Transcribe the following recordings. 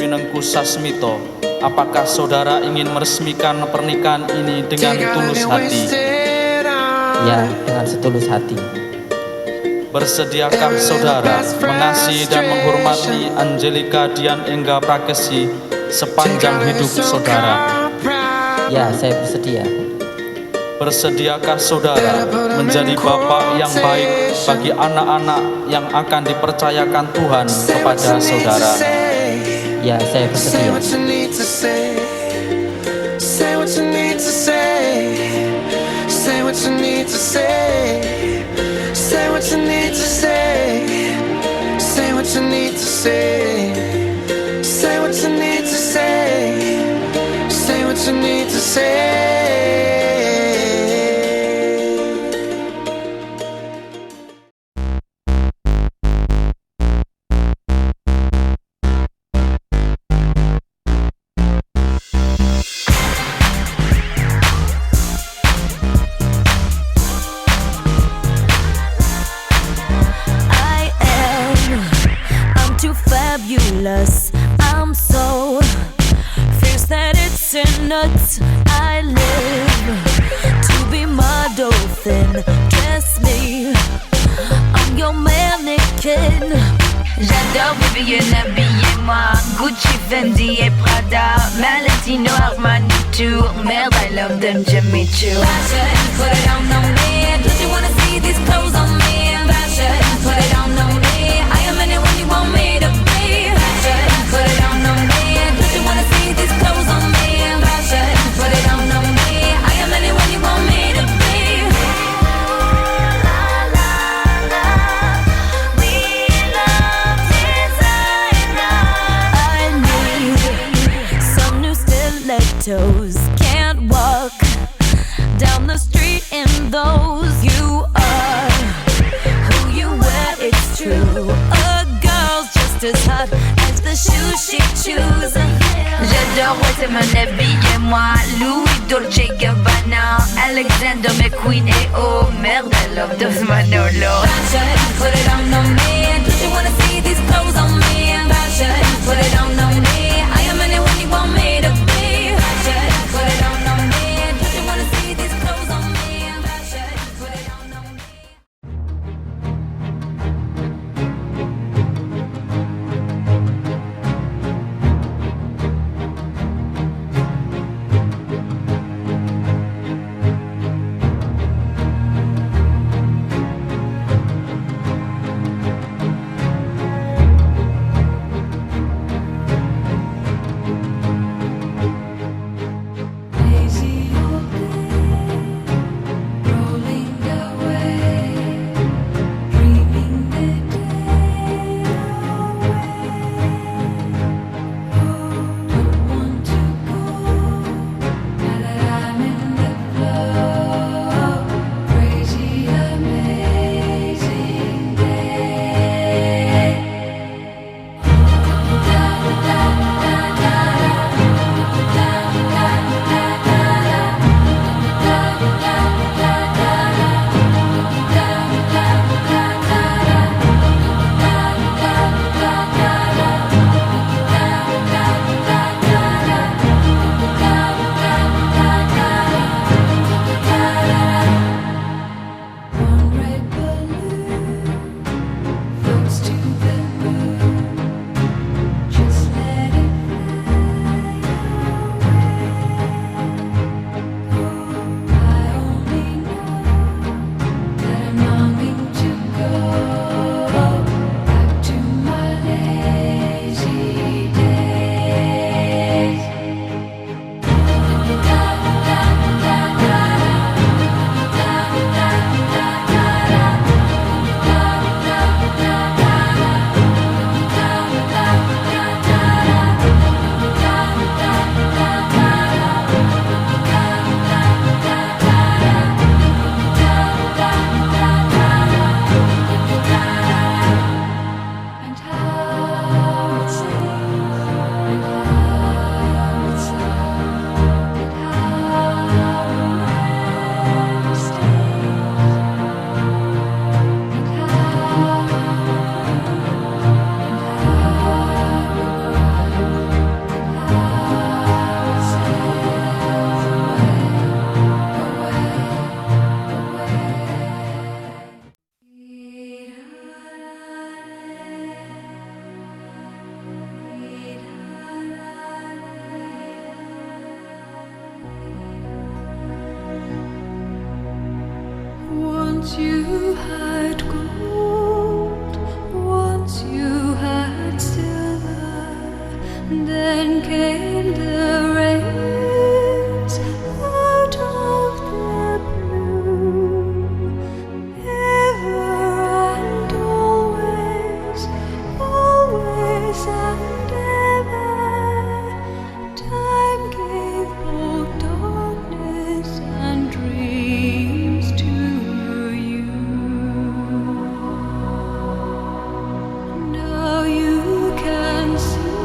Winengku Sasmito, apakah saudara ingin meresmikan pernikahan ini dengan tulus hati? Ya, dengan setulus hati. Bersediakah saudara mengasihi dan menghormati Angelika Dian Engga Prakesi sepanjang hidup saudara? Ya, saya bersedia. Bersediakah saudara menjadi bapak yang baik bagi anak-anak yang akan dipercayakan Tuhan kepada saudara? Ya, saya bersedia. Fabulous, I'm so fierce that it's nuts. I live to be my dolphin. Dress me, I'm your mannequin. J'adore baby, habillez-moi Gucci, Fendi et Prada, Valentino, Armani, Tour. Merde, I love them, Jimmy Choo. Fashion, put it on me. Don't you wanna see these clothes on me? Fashion, put it on me. I am anyone you want me to be. Fashion, put it on me. Don't you wanna see these clothes on me? Fashion, put it on me. I am anyone you want me to be. Toes can't walk down the street in those. You are who you wear, it's true. A girl's just as hot as the shoes she chooses. J'adore, ouais, c'est mon habillez-moi Louis, Dolce Gabbana, Alexander McQueen et oh merde, I love those Manolo. Fashion, put it on me. Don't you wanna see these clothes on me? Fashion, put it on me. I am anyone you want me to be. Put it on me. Don't you wanna see these clothes on me? Fashion, put it on me. Then came the rains out of the blue, ever and always, always and ever. Time gave both darkness and dreams to you. Now you can see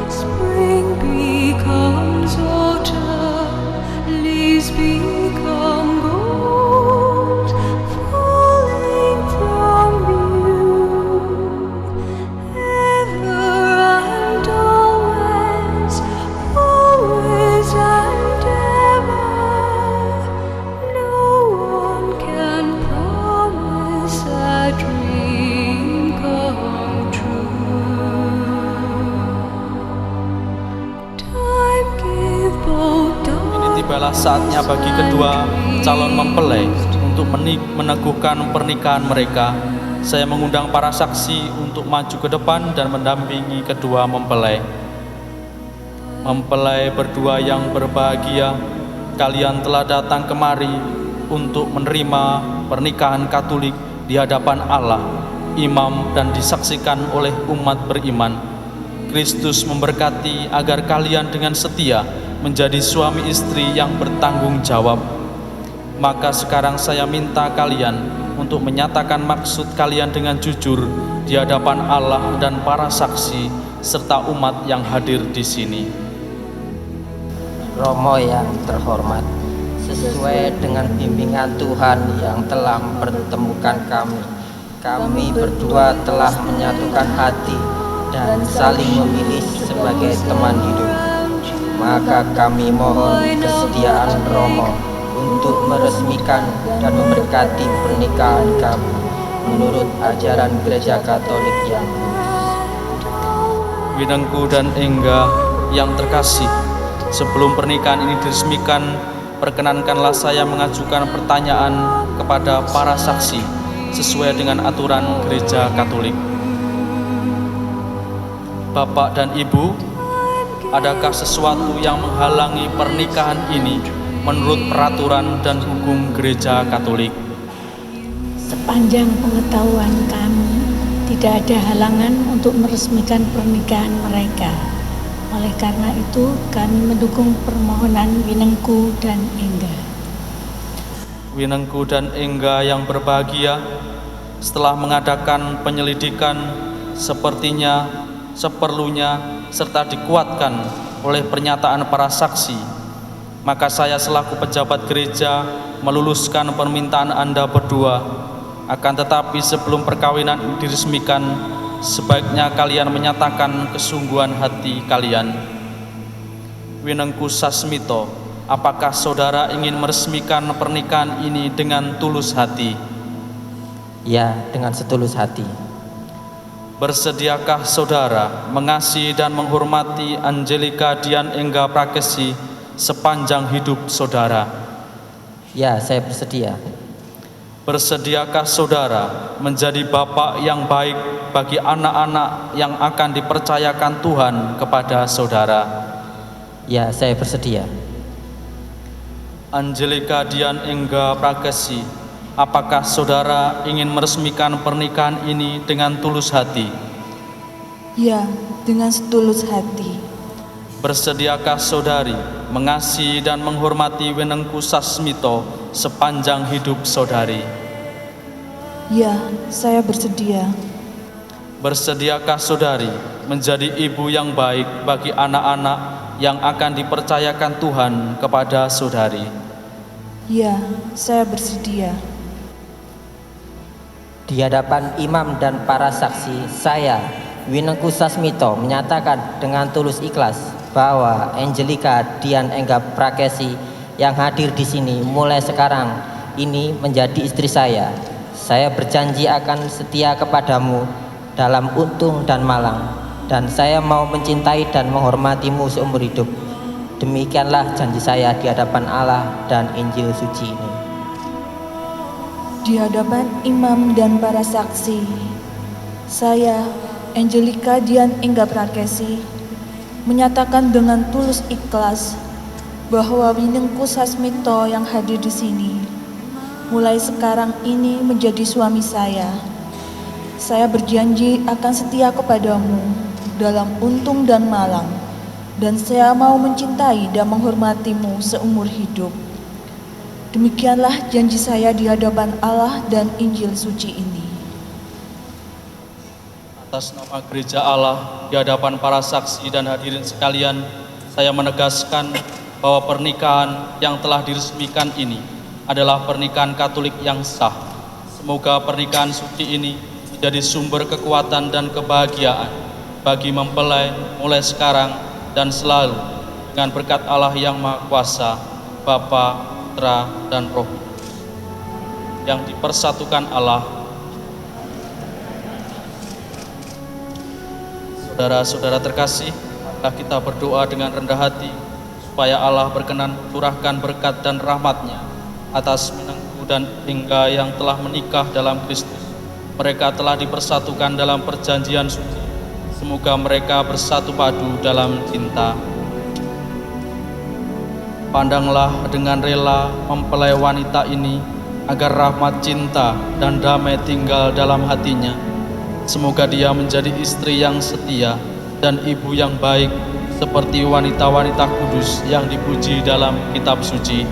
spring becomes autumn, leaves become gold, falling from you. Ever and always, always and ever. No one can promise a dream come true. Time gave both Ini tibalah saatnya bagi kedua calon mempelai untuk meneguhkan pernikahan mereka. Saya mengundang para saksi untuk maju ke depan dan mendampingi kedua mempelai. Mempelai berdua yang berbahagia, kalian telah datang kemari untuk menerima pernikahan Katolik di hadapan Allah, imam, dan disaksikan oleh umat beriman. Kristus memberkati agar kalian dengan setia menjadi suami istri yang bertanggung jawab. Maka sekarang saya minta kalian untuk menyatakan maksud kalian dengan jujur di hadapan Allah dan para saksi serta umat yang hadir di sini. Romo yang terhormat, sesuai dengan bimbingan Tuhan yang telah mempertemukan kami berdua telah menyatukan hati dan saling memilih sebagai teman hidup. Maka kami mohon kesediaan Romo untuk meresmikan dan memberkati pernikahan kami menurut ajaran Gereja Katolik yang lurus. Winengku dan Engga yang terkasih, sebelum pernikahan ini diresmikan, perkenankanlah saya mengajukan pertanyaan kepada para saksi sesuai dengan aturan Gereja Katolik. Bapak dan Ibu, adakah sesuatu yang menghalangi pernikahan ini menurut peraturan dan hukum Gereja Katolik? Sepanjang pengetahuan kami, tidak ada halangan untuk meresmikan pernikahan mereka. Oleh karena itu, kami mendukung permohonan Winengku dan Engga. Winengku dan Engga yang berbahagia, setelah mengadakan penyelidikan seperlunya serta dikuatkan oleh pernyataan para saksi, maka saya selaku pejabat gereja meluluskan permintaan Anda berdua. Akan tetapi sebelum perkawinan diresmikan, sebaiknya kalian menyatakan kesungguhan hati kalian. Winengku Sasmito, apakah saudara ingin meresmikan pernikahan ini dengan tulus hati? Ya, dengan setulus hati. Bersediakah saudara mengasihi dan menghormati Angelika Dian Engga Prakesi sepanjang hidup saudara? Ya, saya bersedia. Bersediakah saudara menjadi bapak yang baik bagi anak-anak yang akan dipercayakan Tuhan kepada saudara? Ya, saya bersedia. Angelika Dian Engga Prakesi, apakah saudara ingin meresmikan pernikahan ini dengan tulus hati? Ya, dengan setulus hati. Bersediakah saudari mengasihi dan menghormati Winengku Sasmito sepanjang hidup saudari? Ya, saya bersedia. Bersediakah saudari menjadi ibu yang baik bagi anak-anak yang akan dipercayakan Tuhan kepada saudari? Ya, saya bersedia. Di hadapan imam dan para saksi, saya, Winengku Sasmito, menyatakan dengan tulus ikhlas bahwa Angelika Dian Engga Prakesi yang hadir di sini mulai sekarang ini menjadi istri saya. Saya berjanji akan setia kepadamu dalam untung dan malang, dan saya mau mencintai dan menghormatimu seumur hidup. Demikianlah janji saya di hadapan Allah dan Injil suci ini. Di hadapan imam dan para saksi, saya, Angelika Dian Engga Prakesi, menyatakan dengan tulus ikhlas bahwa Winengku Sasmito yang hadir di sini mulai sekarang ini menjadi suami saya. Saya berjanji akan setia kepadamu dalam untung dan malang, dan saya mau mencintai dan menghormatimu seumur hidup. Demikianlah janji saya di hadapan Allah dan Injil suci ini. Atas nama Gereja Allah, di hadapan para saksi dan hadirin sekalian, saya menegaskan bahwa pernikahan yang telah diresmikan ini adalah pernikahan Katolik yang sah. Semoga pernikahan suci ini menjadi sumber kekuatan dan kebahagiaan bagi mempelai mulai sekarang dan selalu, dengan berkat Allah yang Maha Kuasa, Bapa, Putra, dan Roh Kudus, yang dipersatukan Allah. Saudara-saudara terkasih, marilah kita berdoa dengan rendah hati supaya Allah berkenan curahkan berkat dan rahmat-Nya atas Winengku dan Inga yang telah menikah dalam Kristus. Mereka telah dipersatukan dalam perjanjian suci. Semoga mereka bersatu padu dalam cinta. Pandanglah dengan rela mempelai wanita ini agar rahmat cinta dan damai tinggal dalam hatinya. Semoga dia menjadi istri yang setia dan ibu yang baik seperti wanita-wanita kudus yang dipuji dalam kitab suci.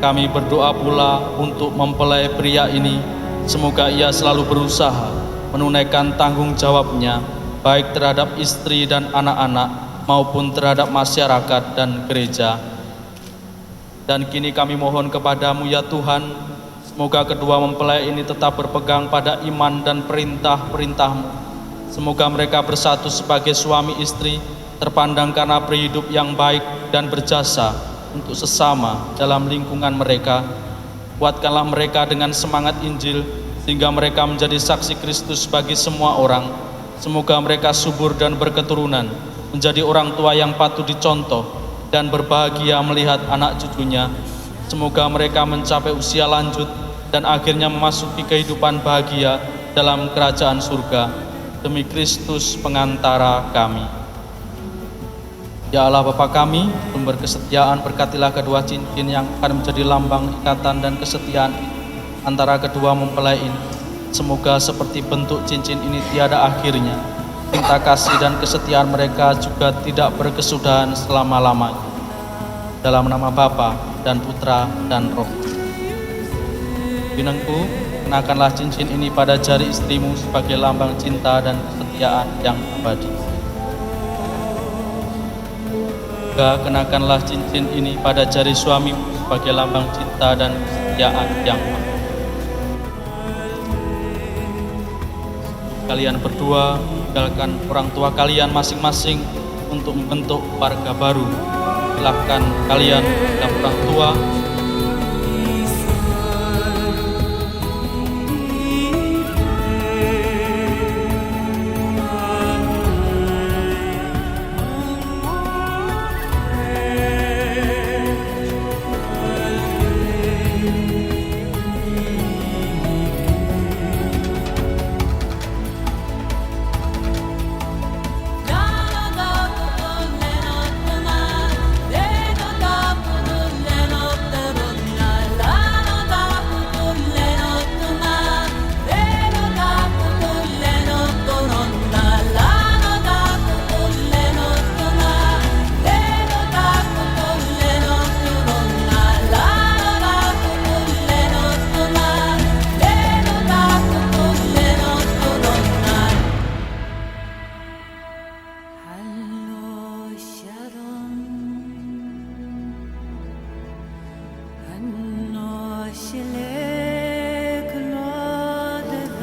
Kami berdoa pula untuk mempelai pria ini, semoga ia selalu berusaha menunaikan tanggung jawabnya baik terhadap istri dan anak-anak maupun terhadap masyarakat dan gereja. Dan kini kami mohon kepadamu ya Tuhan, semoga kedua mempelai ini tetap berpegang pada iman dan perintah-perintah-Mu. Semoga mereka bersatu sebagai suami istri, terpandang karena berhidup yang baik dan berjasa untuk sesama dalam lingkungan mereka. Kuatkanlah mereka dengan semangat Injil, sehingga mereka menjadi saksi Kristus bagi semua orang. Semoga mereka subur dan berketurunan, menjadi orang tua yang patut dicontoh, dan berbahagia melihat anak cucunya. Semoga mereka mencapai usia lanjut dan akhirnya memasuki kehidupan bahagia dalam kerajaan surga. Demi Kristus pengantara kami. Ya Allah Bapa kami, sumber kesetiaan, berkatilah kedua cincin yang akan menjadi lambang ikatan dan kesetiaan antara kedua mempelai ini. Semoga seperti bentuk cincin ini tiada akhirnya. Cinta kasih dan kesetiaan mereka juga tidak berkesudahan selama-lamanya. Dalam nama Bapa dan Putra dan Roh. Winengku, kenakanlah cincin ini pada jari istrimu sebagai lambang cinta dan kesetiaan yang abadi. Juga kenakanlah cincin ini pada jari suamimu sebagai lambang cinta dan kesetiaan yang abadi. Kalian berdua tinggalkan orang tua kalian masing-masing untuk membentuk keluarga baru. Silahkan kalian dan orang tua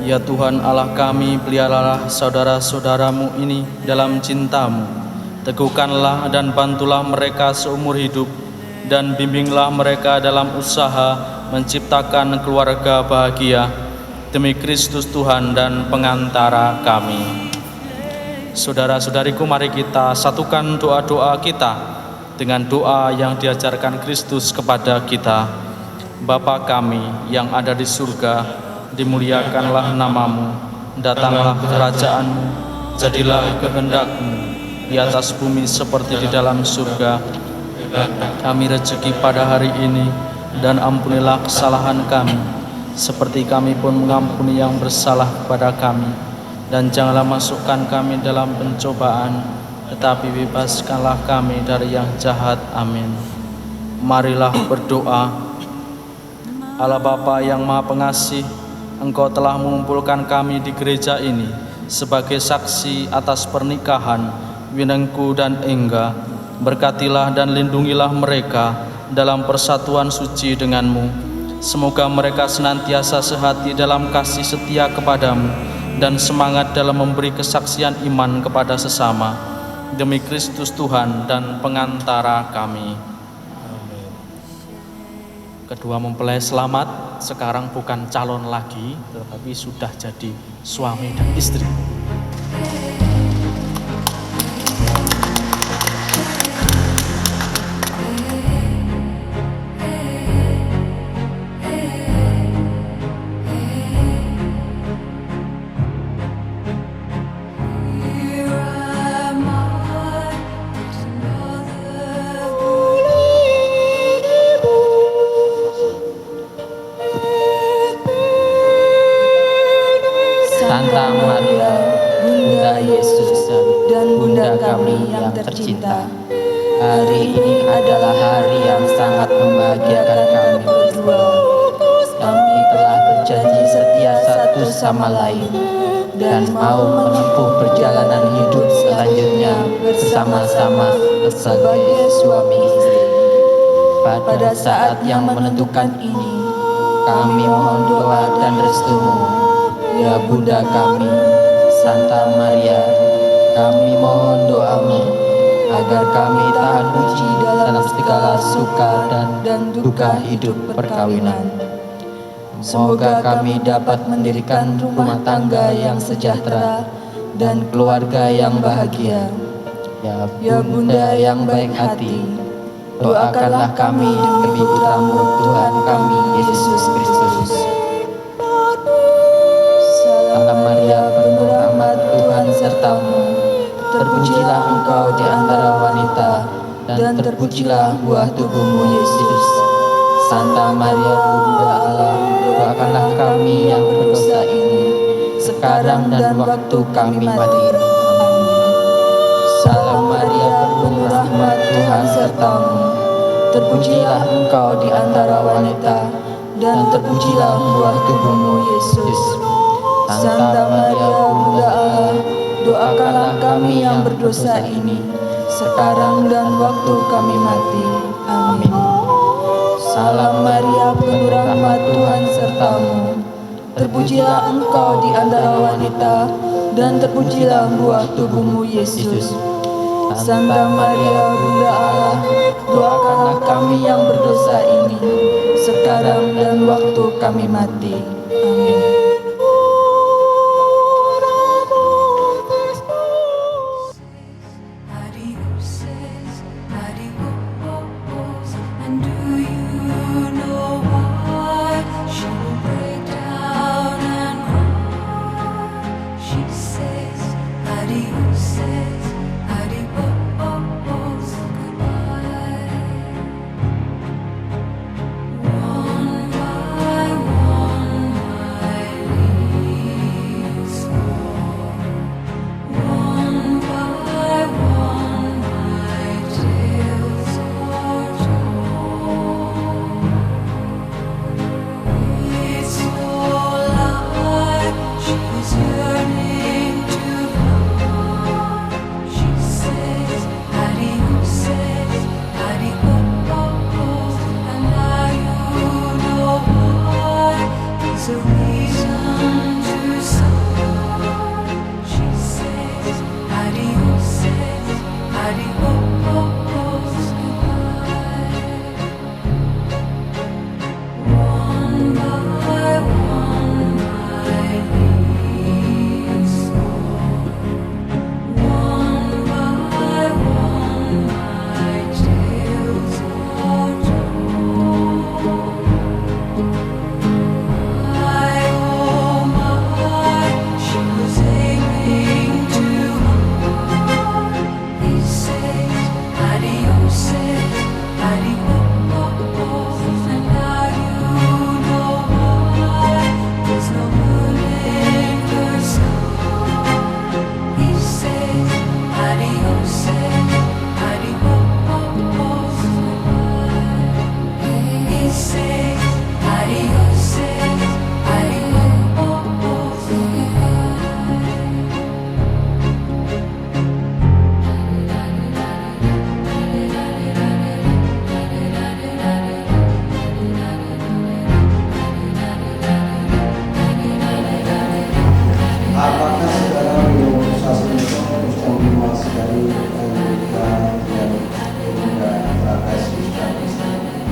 Ya Tuhan Allah kami, peliharalah saudara-saudaramu ini dalam cinta-Mu. Teguhkanlah dan bantulah mereka seumur hidup, dan bimbinglah mereka dalam usaha menciptakan keluarga bahagia. Demi Kristus Tuhan dan pengantara kami. Saudara-saudariku, mari kita satukan doa-doa kita dengan doa yang diajarkan Kristus kepada kita. Bapa kami yang ada di surga, dimuliakanlah namamu, datanglah kerajaan-Mu, jadilah kehendak-Mu di atas bumi seperti di dalam surga. Kami rezeki pada hari ini, dan ampunilah kesalahan kami, seperti kami pun mengampuni yang bersalah kepada kami. Dan janganlah masukkan kami dalam pencobaan, tetapi bebaskanlah kami dari yang jahat. Amin. Marilah berdoa. Allah Bapa yang Maha Pengasih, Engkau telah mengumpulkan kami di gereja ini sebagai saksi atas pernikahan Winengku dan Engga. Berkatilah dan lindungilah mereka dalam persatuan suci denganmu. Semoga mereka senantiasa sehati dalam kasih setia kepadamu dan semangat dalam memberi kesaksian iman kepada sesama. Demi Kristus Tuhan dan pengantara kami. Kedua mempelai selamat sekarang bukan calon lagi, tetapi sudah jadi suami dan istri. Santa Maria, Bunda Yesus dan Bunda kami yang tercinta, hari ini adalah hari yang sangat membahagiakan kami berdua. Kami telah berjanji setia satu sama lain dan mau menempuh perjalanan hidup selanjutnya bersama-sama sebagai suami istri. Pada saat yang menentukan ini, kami mohon doa dan restumu, ya Bunda kami, Santa Maria. Kami mohon doamu agar kami tahan uji dalam segala suka dan duka hidup perkawinan. Semoga kami dapat mendirikan rumah tangga yang sejahtera dan keluarga yang bahagia. Ya Bunda yang baik hati, doakanlah kami demi putramu Tuhan kami Yesus Kristus. Salam Maria, penuh rahmat, Tuhan sertamu. Terpujilah engkau di antara wanita, dan terpujilah buah tubuhmu Yesus. Santa Maria, Bunda Allah, doakanlah kami yang berdosa ini, sekarang dan waktu kami mati. Salam Maria, penuh rahmat, Tuhan sertamu. Terpujilah engkau di antara wanita, dan terpujilah buah tubuhmu Yesus. Santa Maria, Bunda Allah, doakanlah kami yang berdosa ini, sekarang dan waktu kami mati. Amin. Salam Maria, penuh rahmat, Tuhan sertamu. Terpujilah engkau di antara wanita, dan terpujilah buah tubuhmu Yesus. Santa Maria, Bunda Allah, doakanlah kami yang berdosa ini, sekarang dan waktu kami mati. Amin. And do you know why she will break down and cry? She says, adios, goodbye. One by one, my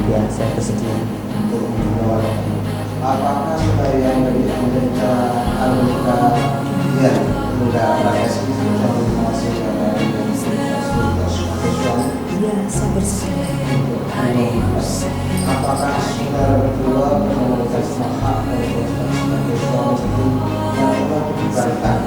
Ya, saya bersedia. untuk menjawab. Apakah saudara yang dari Amerika dia sudah prakesi sudah masih ada suami? Iya, saya bersedia. Apakah saudara berdua memegang hak sebagai suami itu yang telah diberikan